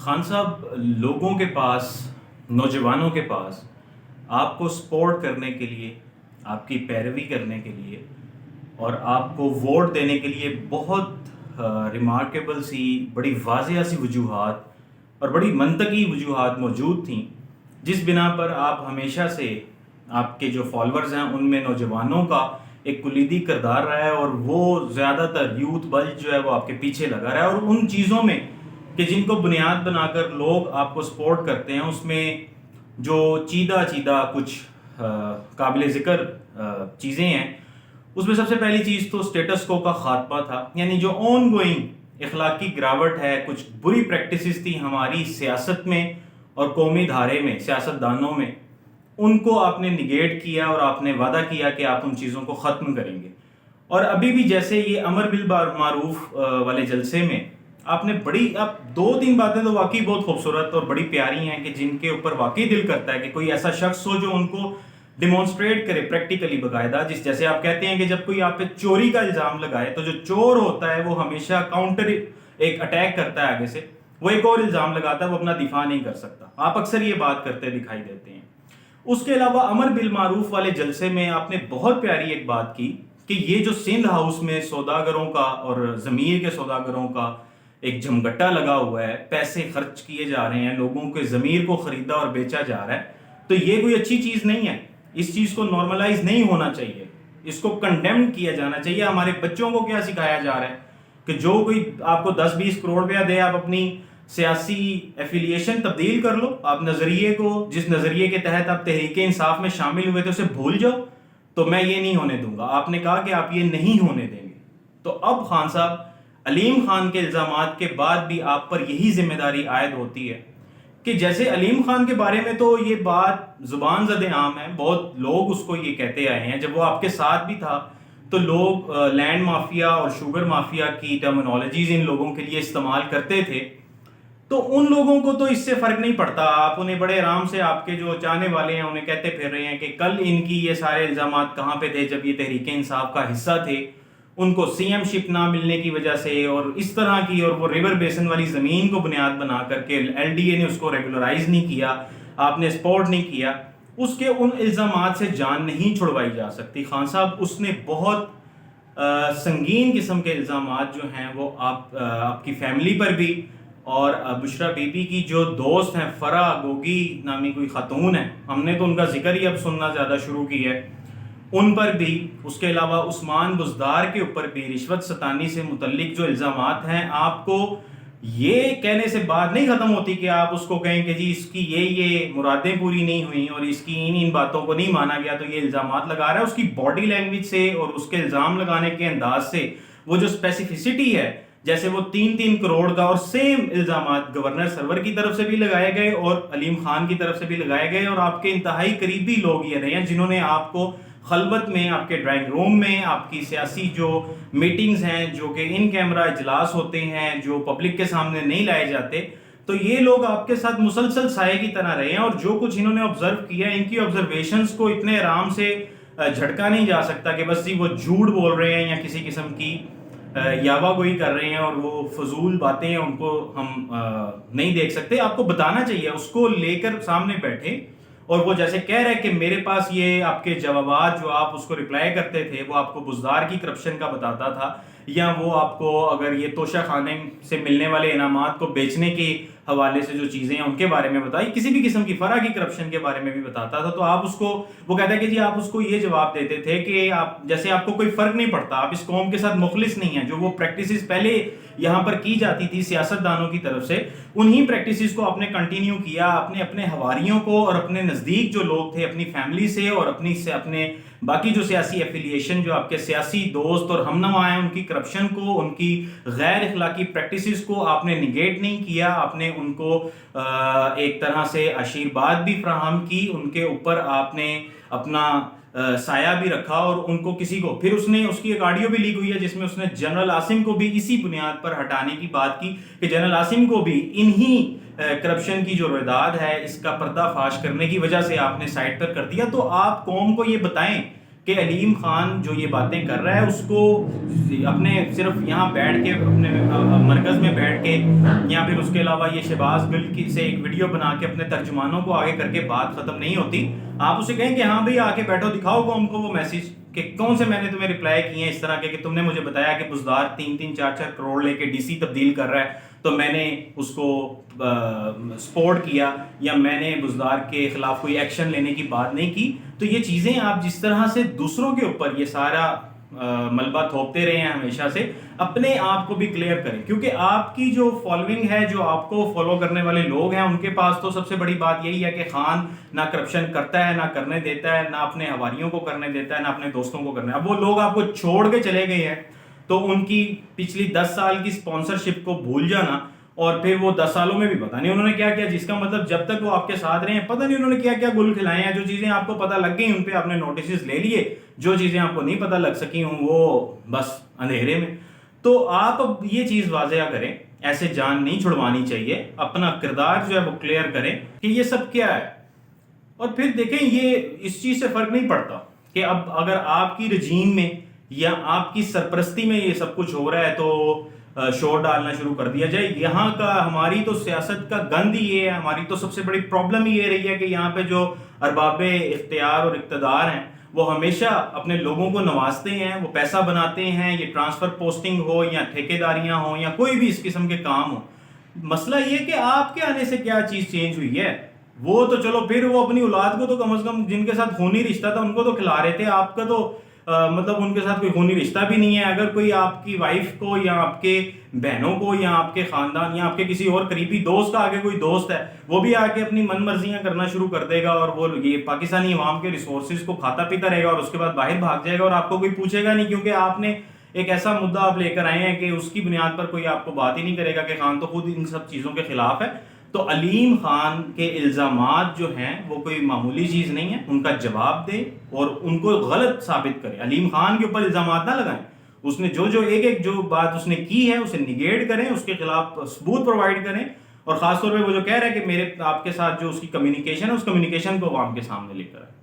خان صاحب، لوگوں کے پاس، نوجوانوں کے پاس آپ کو سپورٹ کرنے کے لیے، آپ کی پیروی کرنے کے لیے اور آپ کو ووٹ دینے کے لیے بہت ریمارکیبل سی، بڑی واضح سی وجوہات اور بڑی منطقی وجوہات موجود تھیں، جس بنا پر آپ ہمیشہ سے آپ کے جو فالورز ہیں ان میں نوجوانوں کا ایک کلیدی کردار رہا ہے، اور وہ زیادہ تر یوتھ بلج جو ہے وہ آپ کے پیچھے لگا رہا ہے، اور ان چیزوں میں کہ جن کو بنیاد بنا کر لوگ آپ کو سپورٹ کرتے ہیں، اس میں جو چیدہ کچھ قابل ذکر چیزیں ہیں، اس میں سب سے پہلی چیز تو سٹیٹس کو کا خاتمہ تھا، یعنی جو آن گوئنگ اخلاقی گراوٹ ہے، کچھ بری پریکٹسز تھی ہماری سیاست میں اور قومی دھارے میں، سیاست دانوں میں، ان کو آپ نے نگیٹ کیا اور آپ نے وعدہ کیا کہ آپ ان چیزوں کو ختم کریں گے۔ اور ابھی بھی جیسے یہ امر بالمعروف والے جلسے میں آپ نے اب دو تین باتیں تو واقعی بہت خوبصورت اور بڑی پیاری ہیں، کہ جن کے اوپر واقعی دل کرتا ہے کہ کوئی ایسا شخص ہو جو ان کو ڈیمونسٹریٹ کرے پریکٹیکلی باقاعدہ، جیسے آپ کہتے ہیں کہ جب کوئی آپ پہ چوری کا الزام لگائے تو جو چور ہوتا ہے وہ ہمیشہ کاؤنٹر ایک اٹیک کرتا ہے، آگے سے وہ ایک اور الزام لگاتا ہے، وہ اپنا دفاع نہیں کر سکتا۔ آپ اکثر یہ بات کرتے دکھائی دیتے ہیں۔ اس کے علاوہ امر بالمعروف والے جلسے میں آپ نے بہت پیاری ایک بات کی کہ یہ جو سندھ ہاؤس میں سوداگروں کا اور ضمیر کے سوداگروں کا ایک جمگٹا لگا ہوا ہے، پیسے خرچ کیے جا رہے ہیں، لوگوں کے ضمیر کو خریدا اور بیچا جا رہا ہے، تو یہ کوئی اچھی چیز نہیں ہے۔ اس چیز کو نارملائز نہیں ہونا چاہیے، اس کو کنڈیم کیا جانا چاہیے۔ ہمارے بچوں کو کیا سکھایا جا رہا ہے کہ جو کوئی آپ کو 10-20 کروڑ روپیہ دے، آپ اپنی سیاسی ایفیلیشن تبدیل کر لو، آپ نظریے کو، جس نظریے کے تحت آپ تحریک انصاف میں شامل ہوئے تھے اسے بھول جاؤ، تو میں یہ نہیں ہونے دوں گا۔ آپ نے کہا کہ آپ یہ نہیں ہونے دیں گے، تو اب خان صاحب علیم خان کے الزامات کے بعد بھی آپ پر یہی ذمہ داری عائد ہوتی ہے کہ جیسے علیم خان کے بارے میں تو یہ بات زبان زد عام ہے، بہت لوگ اس کو یہ کہتے آئے ہیں، جب وہ آپ کے ساتھ بھی تھا تو لوگ لینڈ مافیا اور شوگر مافیا کی ٹرمینالوجیز ان لوگوں کے لیے استعمال کرتے تھے، تو ان لوگوں کو تو اس سے فرق نہیں پڑتا۔ آپ انہیں بڑے آرام سے، آپ کے جو چاہنے والے ہیں انہیں کہتے پھر رہے ہیں کہ کل ان کی یہ سارے الزامات کہاں پہ تھے جب یہ تحریک انصاف کا حصہ تھے، ان کو سی ایم شپ نہ ملنے کی وجہ سے اور اس طرح کی، اور وہ ریور بیسن والی زمین کو بنیاد بنا کر کے ایل ڈی اے نے اس کو ریگولرائز نہیں کیا، آپ نے سپورٹ نہیں کیا، اس کے ان الزامات سے جان نہیں چھڑوائی جا سکتی۔ خان صاحب اس نے بہت سنگین قسم کے الزامات جو ہیں وہ آپ کی فیملی پر بھی، اور بشرا بی بی کی جو دوست ہیں فرح گوگی نامی کوئی خاتون ہے، ہم نے تو ان کا ذکر ہی اب سننا زیادہ شروع کی ہے، ان پر بھی، اس کے علاوہ عثمان بزدار کے اوپر بھی رشوت ستانی سے متعلق جو الزامات ہیں، آپ کو یہ کہنے سے بات نہیں ختم ہوتی کہ آپ اس کو کہیں کہ جی اس کی یہ مرادیں پوری نہیں ہوئیں اور اس کی ان باتوں کو نہیں مانا گیا تو یہ الزامات لگا رہا ہے۔ اس کی باڈی لینگویج سے اور اس کے الزام لگانے کے انداز سے، وہ جو اسپیسیفسٹی ہے، جیسے وہ 3 کروڑ کا، اور سیم الزامات گورنر سرور کی طرف سے بھی لگائے گئے اور علیم خان کی طرف سے بھی لگائے گئے، اور آپ کے انتہائی قریبی لوگ یہ رہے ہیں جنہوں نے آپ کو خلوت میں، آپ کے ڈرائنگ روم میں، آپ کی سیاسی جو میٹنگز ہیں جو کہ ان کیمرہ اجلاس ہوتے ہیں، جو پبلک کے سامنے نہیں لائے جاتے، تو یہ لوگ آپ کے ساتھ مسلسل سائے کی طرح رہے ہیں، اور جو کچھ انہوں نے آبزرو کیا، ان کی آبزرویشنز کو اتنے آرام سے جھٹکا نہیں جا سکتا کہ بس جی وہ جھوٹ بول رہے ہیں یا کسی قسم کی یاوا گوئی کر رہے ہیں اور وہ فضول باتیں ہیں ان کو ہم نہیں دیکھ سکتے۔ آپ کو بتانا چاہیے، اس کو لے کر سامنے بیٹھے، اور وہ جیسے کہہ رہے کہ میرے پاس یہ آپ کے جوابات جو آپ اس کو ریپلائی کرتے تھے وہ آپ کو بزدار کی کرپشن کا بتاتا تھا، یا وہ آپ کو اگر یہ توشہ خانے سے ملنے والے انعامات کو بیچنے کے حوالے سے جو چیزیں ہیں ان کے بارے میں بتائی، کسی بھی قسم کی فرح کی کرپشن کے بارے میں بھی بتاتا تھا، تو آپ اس کو، وہ کہتا ہے کہ جی آپ اس کو یہ جواب دیتے تھے کہ آپ جیسے آپ کو کوئی فرق نہیں پڑتا، آپ اس قوم کے ساتھ مخلص نہیں ہیں، جو وہ پریکٹسز پہلے یہاں پر کی جاتی تھی سیاست دانوں کی طرف سے، انہی پریکٹسز کو آپ نے کنٹینیو کیا، اپنے حواریوں کو اور اپنے نزدیک جو لوگ تھے، اپنی فیملی سے اور اپنے باقی جو سیاسی ایفیلیشن، جو آپ کے سیاسی دوست اور ہمنما ہیں، ان کی کرپشن کو، ان کی غیر اخلاقی پریکٹسز کو آپ نے نگیٹ نہیں کیا، آپ نے ان کو ایک طرح سے آشیرواد بھی فراہم کی، ان کے اوپر آپ نے اپنا سایہ بھی رکھا، اور ان کو کسی کو پھر اس کی ایک آڈیو بھی لیک ہوئی ہے جس میں اس نے جنرل عاصم کو بھی اسی بنیاد پر ہٹانے کی بات کی کہ جنرل عاصم کو بھی انہی کرپشن کی جو رویداد ہے اس کا پردہ فاش کرنے کی وجہ سے آپ نے سائٹ پر کر دیا۔ تو آپ قوم کو یہ بتائیں کہ علیم خان جو یہ باتیں کر رہا ہے اس کو اپنے صرف یہاں بیٹھ کے اپنے مرکز میں بیٹھ کے یا پھر اس کے علاوہ یہ شہباز گل کی سے ایک ویڈیو بنا کے اپنے ترجمانوں کو آگے کر کے بات ختم نہیں ہوتی. آپ اسے کہیں کہ ہاں بھائی آ کے بیٹھو, دکھاؤ قوم کو وہ میسج کہ کون سے میں نے تمہیں رپلائی کیے ہیں اس طرح کے کہ تم نے مجھے بتایا کہ بزدار 3-4 کروڑ لے کے ڈی سی تبدیل کر رہا ہے تو میں نے اس کو سپورٹ کیا, یا میں نے بزدار کے خلاف کوئی ایکشن لینے کی بات نہیں کی. تو یہ چیزیں آپ جس طرح سے دوسروں کے اوپر یہ سارا ملبہ تھوپتے رہے ہیں ہمیشہ سے, اپنے آپ کو بھی کلیئر کریں, کیونکہ آپ کی جو فالوئنگ ہے, جو آپ کو فالو کرنے والے لوگ ہیں, ان کے پاس تو سب سے بڑی بات یہی ہے کہ خان نہ کرپشن کرتا ہے, نہ کرنے دیتا ہے, نہ اپنے حواریوں کو کرنے دیتا ہے, نہ اپنے دوستوں کو کرنے. اب وہ لوگ آپ کو چھوڑ کے چلے گئے ہیں تو ان کی پچھلی 10 سال کی اسپانسرشپ کو بھول جانا, اور پھر وہ 10 سالوں میں بھی پتہ نہیں انہوں نے کیا کیا, جس کا مطلب جب تک وہ آپ کے ساتھ رہے ہیں پتہ نہیں انہوں نے کیا کیا گل کھلائے ہیں. جو چیزیں آپ کو پتہ لگ گئی ان پہ آپ نے نوٹسز لے لیے, جو چیزیں آپ کو نہیں پتہ لگ سکی ہوں وہ بس اندھیرے میں. تو آپ اب یہ چیز واضح کریں, ایسے جان نہیں چھڑوانی چاہیے, اپنا کردار جو ہے وہ کلیئر کریں کہ یہ سب کیا ہے. اور پھر دیکھیں یہ اس چیز سے فرق نہیں پڑتا کہ اب اگر آپ کی رجیم میں یا آپ کی سرپرستی میں یہ سب کچھ ہو رہا ہے تو شور ڈالنا شروع کر دیا جائے. یہاں کا ہماری تو سیاست کا گند ہی یہ ہے, ہماری تو سب سے بڑی پرابلم ہی یہ رہی ہے کہ یہاں پہ جو ارباب اختیار اور اقتدار ہیں وہ ہمیشہ اپنے لوگوں کو نوازتے ہیں, وہ پیسہ بناتے ہیں, یہ ٹرانسفر پوسٹنگ ہو یا ٹھیکیداریاں ہوں یا کوئی بھی اس قسم کے کام ہو. مسئلہ یہ کہ آپ کے آنے سے کیا چیز چینج ہوئی ہے. وہ تو چلو پھر وہ اپنی اولاد کو تو کم از کم جن کے ساتھ خونی رشتہ تھا ان کو تو کھلا رہے تھے, آپ کا تو مطلب ان کے ساتھ کوئی خونی رشتہ بھی نہیں ہے. اگر کوئی آپ کی وائف کو یا آپ کے بہنوں کو یا آپ کے خاندان یا آپ کے کسی اور قریبی دوست کا آگے کوئی دوست ہے, وہ بھی آ کے اپنی من مرضیاں کرنا شروع کر دے گا اور وہ یہ پاکستانی عوام کے ریسورسز کو کھاتا پیتا رہے گا اور اس کے بعد باہر بھاگ جائے گا اور آپ کو کوئی پوچھے گا نہیں, کیونکہ آپ نے ایک ایسا مدعا آپ لے کر آئے ہیں کہ اس کی بنیاد پر کوئی آپ کو بات ہی نہیں کرے گا کہ خان تو خود ان سب چیزوں کے خلاف ہے. تو علیم خان کے الزامات جو ہیں وہ کوئی معمولی چیز نہیں ہے, ان کا جواب دیں اور ان کو غلط ثابت کریں. علیم خان کے اوپر الزامات نہ لگائیں, اس نے جو ایک جو بات اس نے کی ہے اسے نگیٹ کریں, اس کے خلاف ثبوت پرووائڈ کریں, اور خاص طور پہ وہ جو کہہ رہے ہیں کہ میرے آپ کے ساتھ جو اس کی کمیونیکیشن ہے اس کمیونیکیشن کو عوام کے سامنے لے کر آئیں.